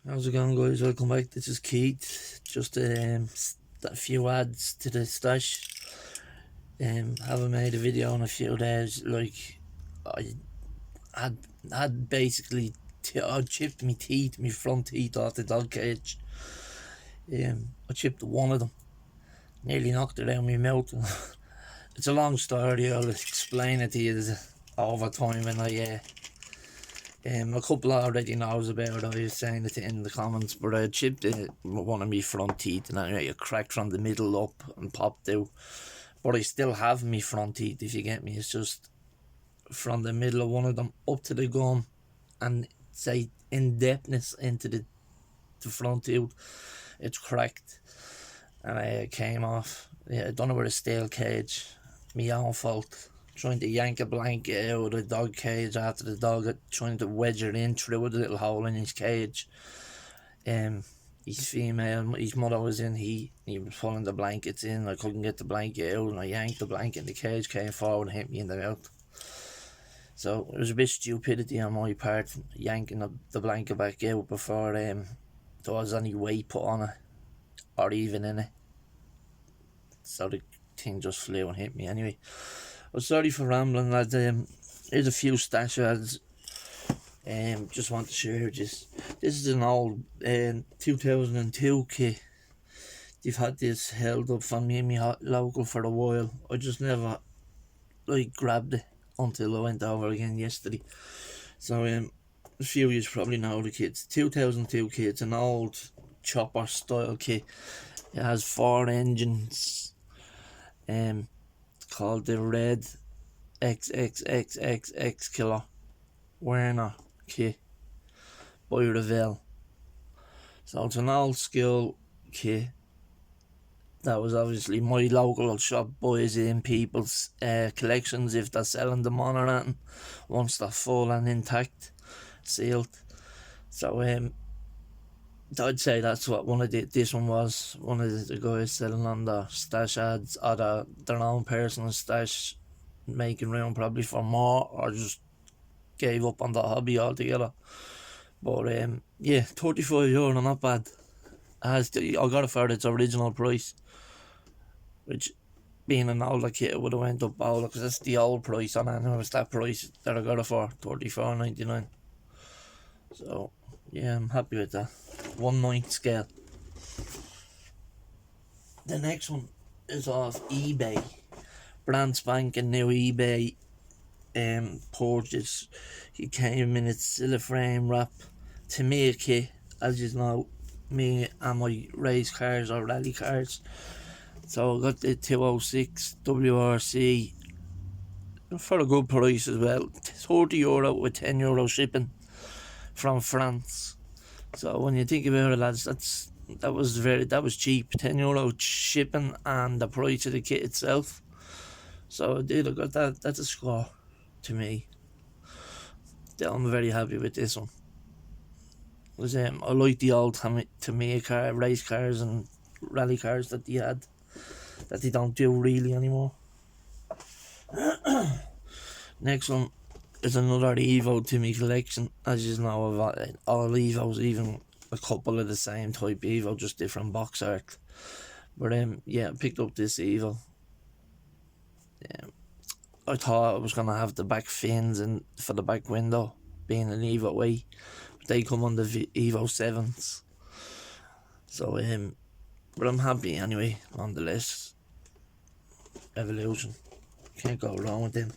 How's it going, guys? Welcome back. This is Keith. Just a few ads to the stash. Haven't made a video in a few days. Like, I had basically I chipped my front teeth off the dog cage. I chipped one of them, nearly knocked it out of my mouth. It's a long story. I'll explain it to you over time when a couple already knows about it. I was saying it in the comments, but I chipped one of my front teeth and I cracked from the middle up and popped out. But I still have my front teeth, if you get me. It's just from the middle of one of them up to the gum and say in depthness into the front tooth. It's cracked and it came off. Yeah, I don't know where the steel cage. My own fault. Trying to yank a blanket out of the dog cage after the dog, trying to wedge it in through a little hole in his cage. He's female, his mother was in, he was pulling the blankets in. I couldn't get the blanket out and I yanked the blanket and the cage came forward and hit me in the mouth. So it was a bit stupidity on my part, yanking the blanket back out before there was any weight put on it or even in it. So the thing just flew and hit me anyway. Well, sorry for rambling, lads. Here's a few stash ads. Just want to share this. This is an old 2002 kit. They've had this held up for me and my local for a while. I just never grabbed it until I went over again yesterday. So a few of you probably know the kit. 2002 kit. It's an old chopper style kit. It has 4 engines. Called the Red XXXXX Killer Werner kit by Revell. So it's an old school kit that was obviously my local shop buys in people's collections if they're selling them on or anything, once they're full and intact, sealed. So I'd say that's what this one was. One of the guys selling on the stash ads or their own personal stash, making room probably for more, or just gave up on the hobby altogether. But yeah, €35, not bad. I got it for its original price, which being an older kit it would have went up older because that's the old price on it. It was that price that I got it for, $34.99. So yeah, I'm happy with that. 1/9 scale. The next one is off eBay. Brand spanking new eBay purchase. It came in its silver frame wrap. To MIK, as you know, me and my race cars or rally cars. So I got the 206 WRC for a good price as well. €30 with €10 shipping from France. So when you think about it, lads, that was cheap. €10 shipping and the price of the kit itself. So I got that. That's a score to me. I'm very happy with this one. Because I like the old Tamiya car, race cars and rally cars that they had, that they don't do really anymore. Next one is another Evo to me collection. As you know, all Evos, even a couple of the same type Evo, just different box art. But yeah, I picked up this Evo. I thought I was gonna have the back fins and for the back window, being an Evo 8, but they come on the Evo 7s. So but I'm happy anyway. Nonetheless, Evolution, can't go wrong with them.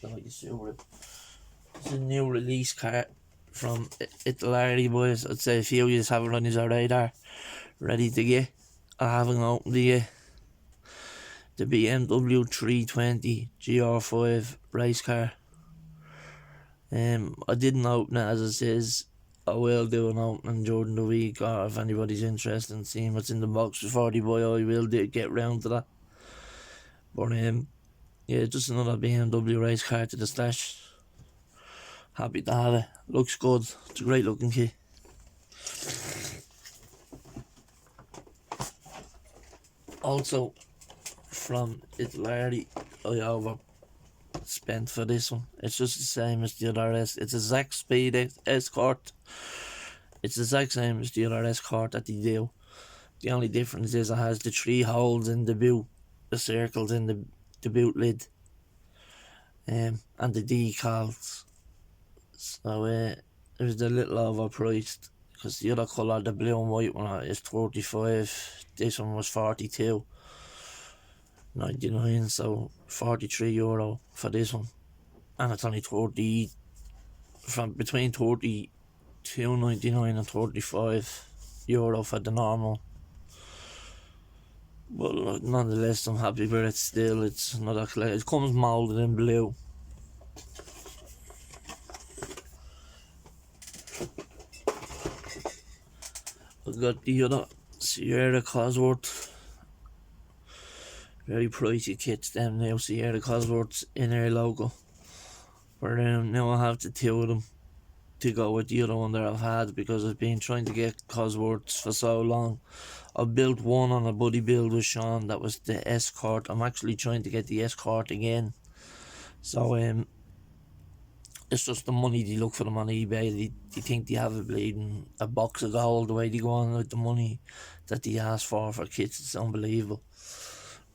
It's a new release car from Italy, boys. I'd say a few of you have it on your radar, ready to get. I haven't opened it yet. The BMW 320 GR5 race car. I didn't open it, as it says. I will do an opening during the week, or if anybody's interested in seeing what's in the box before they buy, I will get round to that. But yeah, just another BMW race car to the stash. Happy to have it. Looks good. It's a great looking kit. Also, from Italy, I overspent for this one. It's just the same as the other S. It's a Zack Speed Escort. It's the exact same as the other escort that they do. The only difference is it has the 3 holes in the boot, the circles in the boot lid, and the decals. So it was a little overpriced because the other colour, the blue and white one, is 35. This one was 42.99, so €43 for this one, and it's only 30 from between 32.99 and €35 for the normal. But nonetheless, I'm happy with it still. It's another collection. It comes moulded in blue. I've got the other Sierra Cosworth. Very pricey kits, them now. Sierra Cosworth's in our logo. But now I have the 2 of them to go with the other one that I've had, because I've been trying to get Cosworths for so long. I built one on a buddy build with Sean, that was the Escort. I'm actually trying to get the Escort again. So it's just the money they look for them on eBay. They think they have a box of gold the way they go on with the money that they ask for kits. It's unbelievable.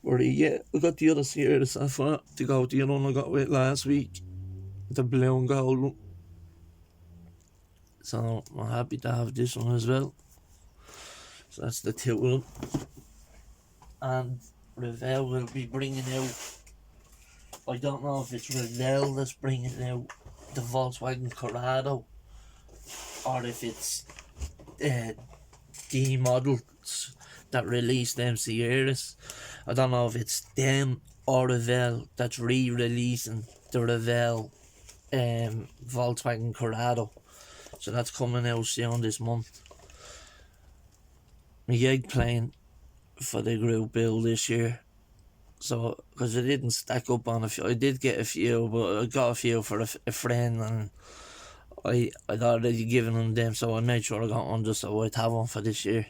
But yeah, I got the other Sierra Sapphire to go with the other one I got with last week, the blue and gold one. So I'm happy to have this one as well. So that's the 2 of them. And Revell will be bringing out, I don't know if it's Revell that's bringing out the Volkswagen Corrado, or if it's D models that release them Sierras. I don't know if it's them or Revell that's re-releasing the Revell Volkswagen Corrado. So that's coming out soon this month. MIK playing for the group build this year. So, because I didn't stack up on a few, I did get a few, but I got a few for a friend, and I'd already given them, so I made sure I got one just so I'd have one for this year.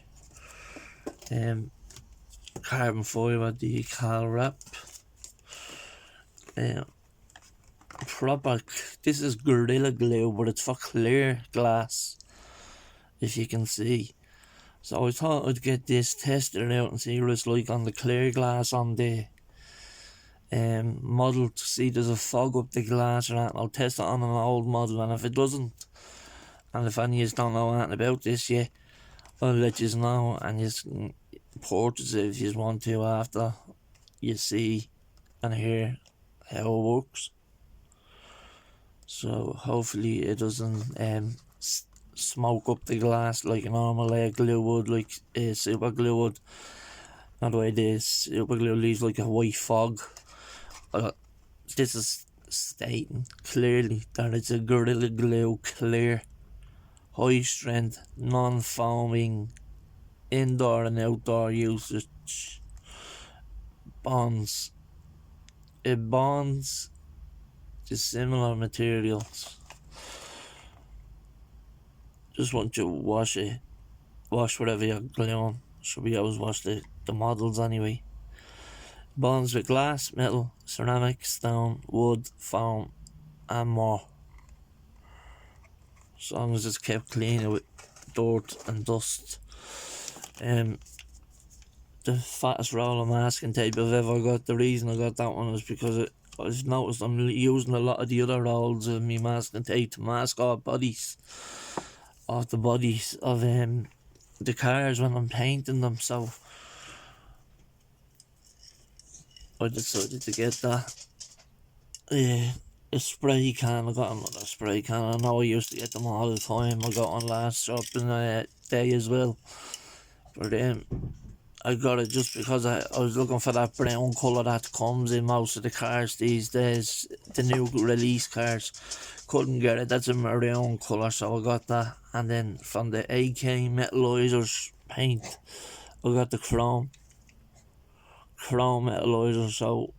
Carbon fibre decal wrap. Proper, this is Gorilla Glue, but it's for clear glass, if you can see. So I thought I'd get this tested out and see what it's like on the clear glass on the model, to see does it fog up the glass or not. I'll test it on an old model, and if it doesn't, and if any of you don't know anything about this yet, I'll let you know, and you can purchase it if you want to after you see and hear how it works. So hopefully it doesn't smoke up the glass like a normal glue would, like super glue would. Not the way this super glue leaves like a white fog. This is stating clearly that it's a Gorilla Glue clear, high strength, non-foaming, indoor and outdoor usage. Bonds. It bonds to similar materials. Just want you to wash whatever you're gluing. Should be always wash the models anyway. Bonds with glass, metal, ceramic, stone, wood, foam, and more. As long as it's kept clean with dirt and dust. The fattest roll of masking tape I've ever got. The reason I got that one is because I've noticed I'm using a lot of the other rolls of me masking tape to mask off the bodies of the cars when I'm painting them, so I decided to get that. A spray can. I got another spray can. I know I used to get them all the time. I got one last shopping day as well. But I got it just because I was looking for that brown colour that comes in most of the cars these days. The new release cars. Couldn't get it. That's a maroon colour, so I got that. And then from the AK metalizers paint, I got the chrome metalizer. So,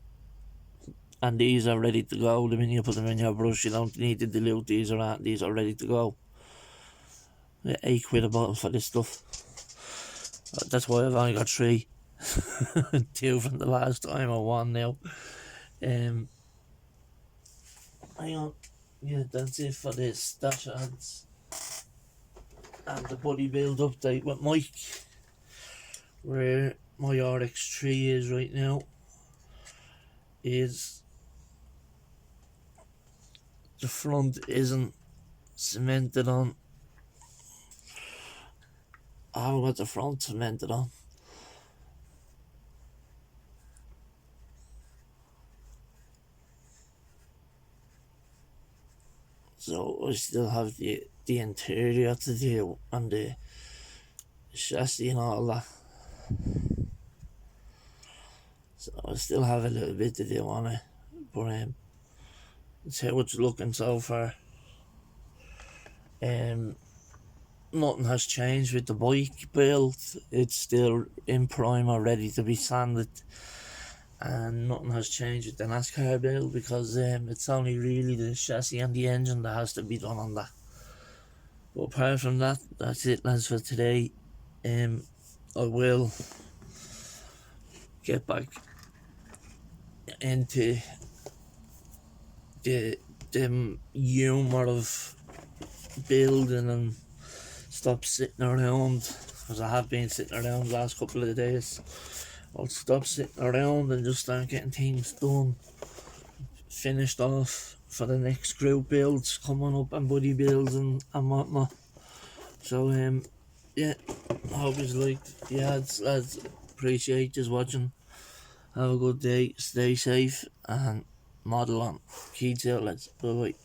and these are ready to go. The minute you put them in your brush, you don't need to dilute these or that. These are ready to go. £8 a bottle for this stuff. That's why I've only got 3. 2 from the last time, or 1 now. Hang on. Yeah, that's it for this stash ads. and the body build update with MIK, where my RX3 is right now, is the front isn't cemented on. I haven't got the front cemented on. So I still have the interior to do and the chassis and all that. So I still have a little bit to do on it, but that's how it's looking so far. Nothing has changed with the bike build. It's still in primer, ready to be sanded, and nothing has changed with the NASCAR build because it's only really the chassis and the engine that has to be done on that. But apart from that, that's it, lads, for today. I will get back into the humour of building and stop sitting around, because I have been sitting around the last couple of days. I'll stop sitting around and just start getting things done, finished off for the next group builds coming up and buddy builds and whatnot. So yeah, I hope you liked the ads, lads. Appreciate you watching. Have a good day, stay safe and model on. Keys out, lads. Bye bye.